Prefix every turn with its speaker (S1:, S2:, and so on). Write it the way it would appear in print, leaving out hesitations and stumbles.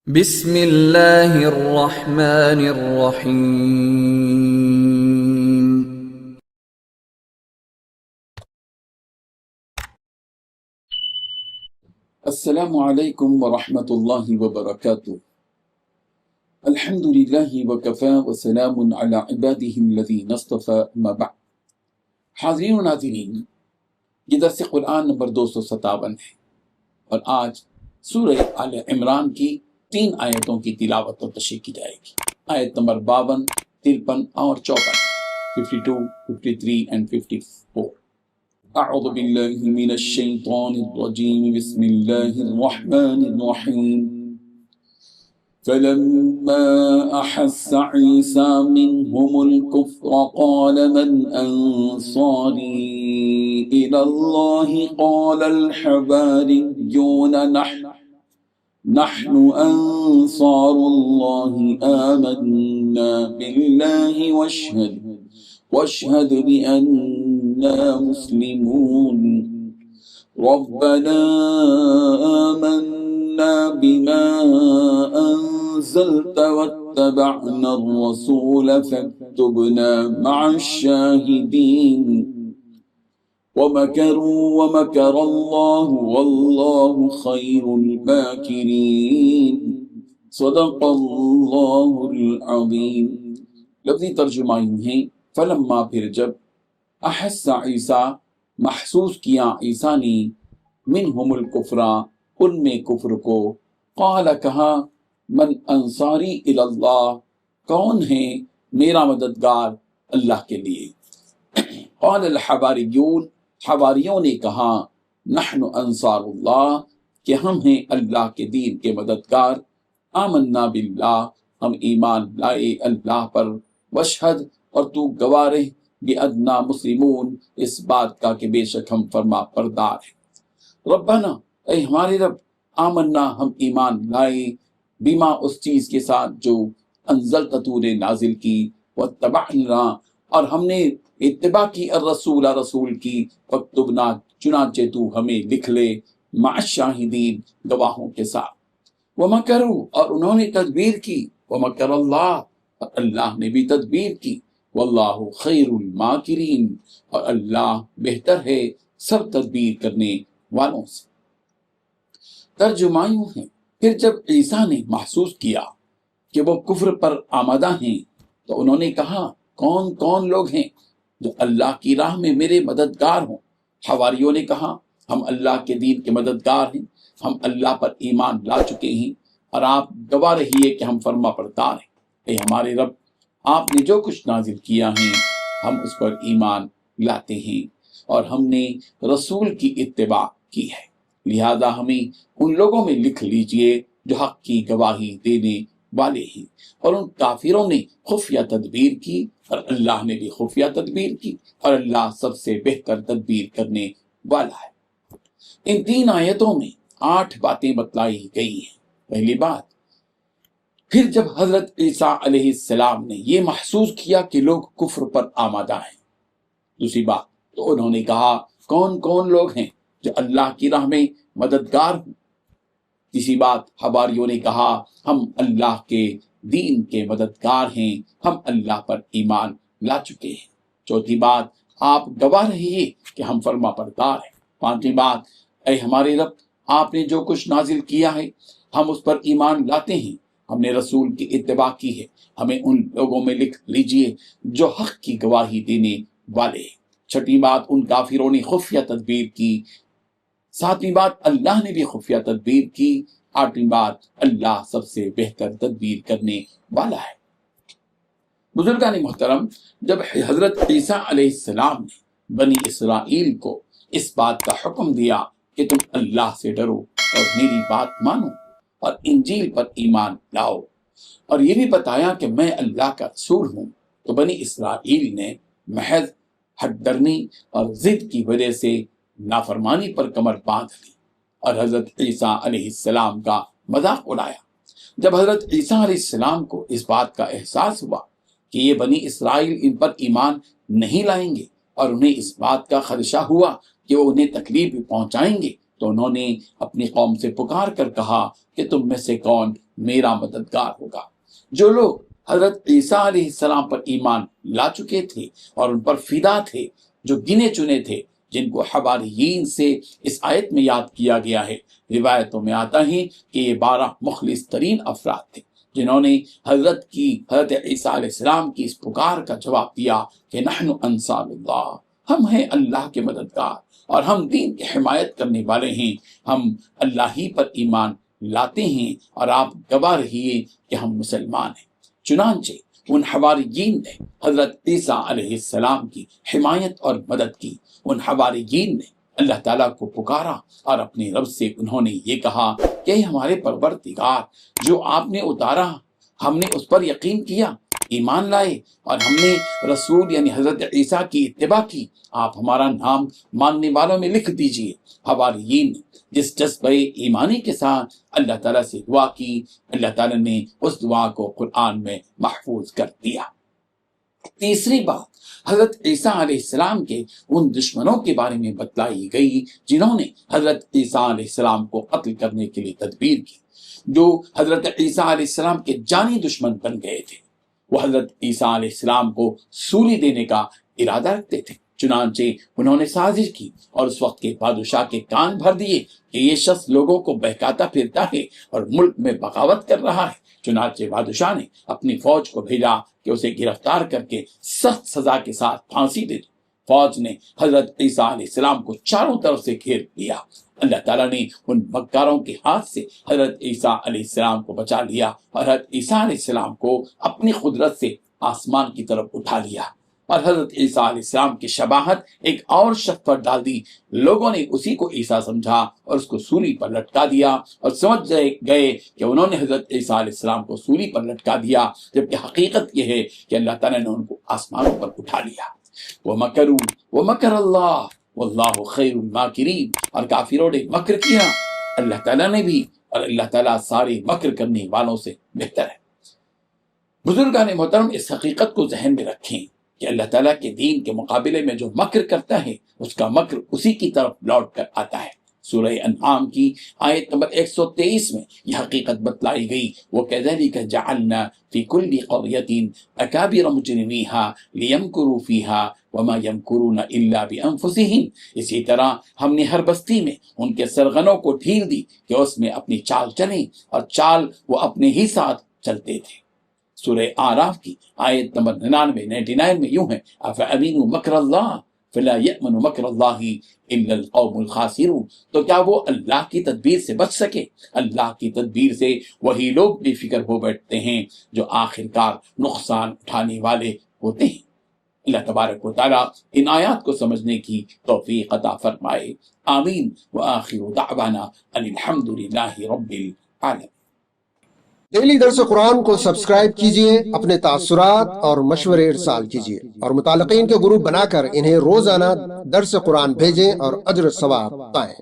S1: بسم اللہ الرحمن الرحیم۔
S2: السلام علیکم ورحمۃ اللہ وبرکاتہ۔ الحمد للہ وکفی وسلام علی عبادہ الذین اصطفی، اما بعد۔ حاضرین و ناظرین، یہ درس قرآن نمبر 257 ہے اور آج سورہ آل عمران کی 3 آیتوں کی تلاوت اور تشریح کی جائے گی۔ آیت نمبر 52، 53 اور 54، 52، 53 and 54۔ اعوذ باللہ من الشیطان الرجیم، بسم اللہ الرحمن الرحیم۔ فلما احس عیسی منهم الكفر قال من انصاری الى اللہ قال الحواریون نحن انصار اللہ آمنا باللہ واشهد بأننا مسلمون ربنا آمنا بما أنزلت واتبعنا الرسول فاكتبنا مع الشاهدين ومكروا ومكر الله والله خير الماكرين صدق اللہ العظیم۔ لفظی ترجمہ یوں ہے، فلما پھر جب، احس عیسیٰ محسوس کیا عیسیٰ نے، منہم الکفر ان میں کفر کو، قال کہا، من انصاری الی اللہ کون ہے میرا مددگار اللہ کے لیے۔ قال الحواریون حواریوں نے کہا، نحن انصار اللہ کہ ہم ہیں اللہ کے دین کے مددگار، آمنا باللہ ہم ایمان لائے اللہ پر، واشہد اور تو گواہ رہ، بأننا مسلمون اس بات کا کہ بے شک ہم فرما بردار ہیں۔ ربنا اے ہمارے رب، آمنا ہم ایمان لائے، بما اس چیز کے ساتھ جو انزلت تو نے نازل کی، واتبعنا اور ہم نے اتباع کی، الرسول رسول کی، فاکتبنا چنانچہ تو ہمیں لکھ لے، مع الشاہدین گواہوں کے ساتھ، ومکروا اور انہوں نے تدبیر کی، ومکر اللہ اور اللہ نے بھی تدبیر کی، واللہ خیر الماکرین اور اللہ بہتر ہے سب تدبیر کرنے والوں سے۔ ترجمہ یوں ہے، پھر جب عیسیٰ نے محسوس کیا کہ وہ کفر پر آمادہ ہیں تو انہوں نے کہا، کون کون لوگ ہیں جو اللہ کی راہ میں میرے مددگار ہوں۔ حواریوں نے کہا، ہم اللہ کے دین کے مددگار ہیں، ہم اللہ پر ایمان لا چکے ہیں اور آپ گواہ رہیے کہ ہم فرما بردار ہیں۔ اے ہمارے رب، آپ نے جو کچھ نازل کیا ہے ہم اس پر ایمان لاتے ہیں اور ہم نے رسول کی اتباع کی ہے، لہذا ہمیں ان لوگوں میں لکھ لیجئے جو حق کی گواہی دینے والے ہیں۔ اور ان کافروں نے خفیہ تدبیر کی اور اللہ نے بھی خفیہ تدبیر کی، اور اللہ سب سے بہتر تدبیر کرنے والا ہے۔ ان 3 آیتوں میں 8 باتیں بتلائی گئی ہیں۔ پہلی بات، پھر جب حضرت عیسیٰ علیہ السلام نے یہ محسوس کیا کہ لوگ کفر پر آمادہ ہیں۔ دوسری بات، تو انہوں نے کہا کون کون لوگ ہیں جو اللہ کی راہ میں مددگار ہوں۔ تیسری بات، حواریوں نے کہا ہم اللہ کے دین کے مددگار ہیں، ہم اللہ پر ایمان لا چکے ہیں۔ چوتھی بات، آپ گواہ رہیے کہ ہم فرما بردار ہیں۔ پانچویں بات، اے ہمارے رب، آپ نے جو کچھ نازل کیا ہے ہم اس پر ایمان لاتے ہیں، ہم نے رسول کی اتباع کی ہے، ہمیں ان لوگوں میں لکھ لیجئے جو حق کی گواہی دینے والے ہیں۔ چھٹی بات، ان کافروں نے خفیہ تدبیر کی۔ ساتویں بات، اللہ نے بھی خفیہ تدبیر کی۔ آٹھویں بات، اللہ سب سے بہتر تدبیر کرنے والا ہے۔ بزرگان محترم، جب حضرت عیسیٰ علیہ السلام نے بنی اسرائیل کو اس بات کا حکم دیا کہ تم اللہ سے ڈرو اور میری بات مانو اور انجیل پر ایمان لاؤ، اور یہ بھی بتایا کہ میں اللہ کا رسول ہوں، تو بنی اسرائیل نے محض ہٹ ڈرنی اور ضد کی وجہ سے نافرمانی پر کمر باندھ لی اور حضرت عیسیٰ علیہ السلام کا مذاق اڑایا۔ جب حضرت عیسیٰ علیہ السلام کو اس بات کا احساس ہوا کہ یہ بنی اسرائیل ان پر ایمان نہیں لائیں گے اور انہیں اس بات کا خدشہ ہوا کہ وہ انہیں تکلیف بھی پہنچائیں گے، تو انہوں نے اپنی قوم سے پکار کر کہا کہ تم میں سے کون میرا مددگار ہوگا۔ جو لوگ حضرت عیسیٰ علیہ السلام پر ایمان لا چکے تھے اور ان پر فدا تھے، جو گنے چنے تھے، جن کو حواریین سے اس آیت میں یاد کیا گیا ہے، روایتوں میں آتا ہے کہ یہ 12 مخلص ترین افراد تھے جنہوں نے حضرت عیسیٰ علیہ السلام کی اس پکار کا جواب دیا کہ نحن انصار اللہ، ہم ہیں اللہ کے مددگار اور ہم دین کی حمایت کرنے والے ہیں، ہم اللہ ہی پر ایمان لاتے ہیں اور آپ گواہ رہیے کہ ہم مسلمان ہیں۔ چنانچہ ان حواریین نے حضرت عیسیٰ علیہ السلام کی حمایت اور مدد کی۔ ان حواریین نے اللہ تعالیٰ کو پکارا اور اپنے رب سے انہوں نے یہ کہا کہ ہمارے پروردگار، جو آپ نے اتارا ہم نے اس پر یقین کیا، ایمان لائے اور ہم نے رسول یعنی حضرت عیسیٰ کی اتباع کی، آپ ہمارا نام ماننے والوں میں لکھ دیجئے۔ حواریین جس جذبہ ایمانی کے ساتھ اللہ تعالیٰ سے دعا کی، اللہ تعالیٰ نے اس دعا کو قرآن میں محفوظ کر دیا۔ تیسری بات حضرت عیسیٰ علیہ السلام کے ان دشمنوں کے بارے میں بتلائی گئی جنہوں نے حضرت عیسیٰ علیہ السلام کو قتل کرنے کے لیے تدبیر کی، جو حضرت عیسیٰ علیہ السلام کے جانی دشمن بن گئے تھے۔ وہ حضرت عیسیٰ علیہ السلام کو سولی دینے کا ارادہ رکھتے تھے، چنانچہ انہوں نے سازش کی اور اس وقت کے بادشاہ کے کان بھر دیے کہ یہ شخص لوگوں کو بہکاتا پھرتا ہے اور ملک میں بغاوت کر رہا ہے۔ چنانچہ بادشاہ نے اپنی فوج کو بھیجا کہ اسے گرفتار کر کے سخت سزا کے ساتھ پھانسی دے دو۔ فوج نے حضرت عیسیٰ علیہ السلام کو چاروں طرف سے گھیر لیا۔ اللہ تعالیٰ نے ان مکاروں کے ہاتھ سے حضرت عیسیٰ علیہ السلام کو بچا لیا اور حضرت عیسیٰ علیہ السلام کو اپنی قدرت سے آسمان کی طرف اٹھا لیا اور حضرت عیسیٰ علیہ السلام کی شباہت ایک اور شخص پر ڈال دی۔ لوگوں نے اسی کو عیسیٰ سمجھا اور اس کو سولی پر لٹکا دیا اور سمجھ گئے کہ انہوں نے حضرت عیسیٰ علیہ السلام کو سولی پر لٹکا دیا، جبکہ حقیقت یہ ہے کہ اللہ تعالیٰ نے ان کو آسمانوں پر اٹھا لیا۔ وَمَكَرُوا وَمَكَرَ اللَّهُ وَاللَّهُ خَيْرُ الْمَاكِرِينَ، اور کافروں نے مکر کیا، اللہ تعالیٰ نے بھی، اور اللہ تعالیٰ سارے مکر کرنے والوں سے بہتر ہے۔ بزرگان محترم اس حقیقت کو ذہن میں رکھیں کہ اللہ تعالیٰ کے دین کے مقابلے میں جو مکر کرتا ہے اس کا مکر اسی کی طرف لوٹ کر آتا ہے۔ سورہ انعام کی آیت نمبر 123 میں یہ حقیقت بتلائی گئی، وَكَذَلِكَ جَعَلْنَا فِي كُلِّ قَرْيَةٍ أَكَابِرَ مُجْرِمِيهَا لِيَمْكُرُوا فِيهَا وَمَا يَمْكُرُونَ إِلَّا بِأَنفُسِهِمْ، اسی طرح ہم نے ہر بستی میں ان کے سرغنوں کو ڈھیل دی کہ اس میں اپنی چال چلیں، اور چال وہ اپنے ہی ساتھ چلتے تھے۔ سورہ آراف کی آیت نمبر 99 میں یوں ہے، أَفَأَمِنُوا مَكْرَ اللَّهِ فَلَا يَأْمَنُ مَكْرَ اللَّهِ إِلَّا الْقَوْمُ الْخَاسِرُونَ، تو کیا وہ اللہ کی تدبیر سے بچ سکے؟ اللہ کی تدبیر سے وہی لوگ بے فکر ہو بیٹھتے ہیں جو آخرکار نقصان اٹھانے والے ہوتے ہیں۔ اللہ تبارک و تعالیٰ ان آیات کو سمجھنے کی توفیق عطا فرمائے، آمین۔ وآخر دعوانا ان الحمد للہ رب العالمین۔
S3: ڈیلی درس قرآن کو سبسکرائب کیجئے، اپنے تاثرات اور مشورے ارسال کیجئے اور متعلقین کے گروپ بنا کر انہیں روزانہ درس قرآن بھیجیں اور اجر ثواب پائیں۔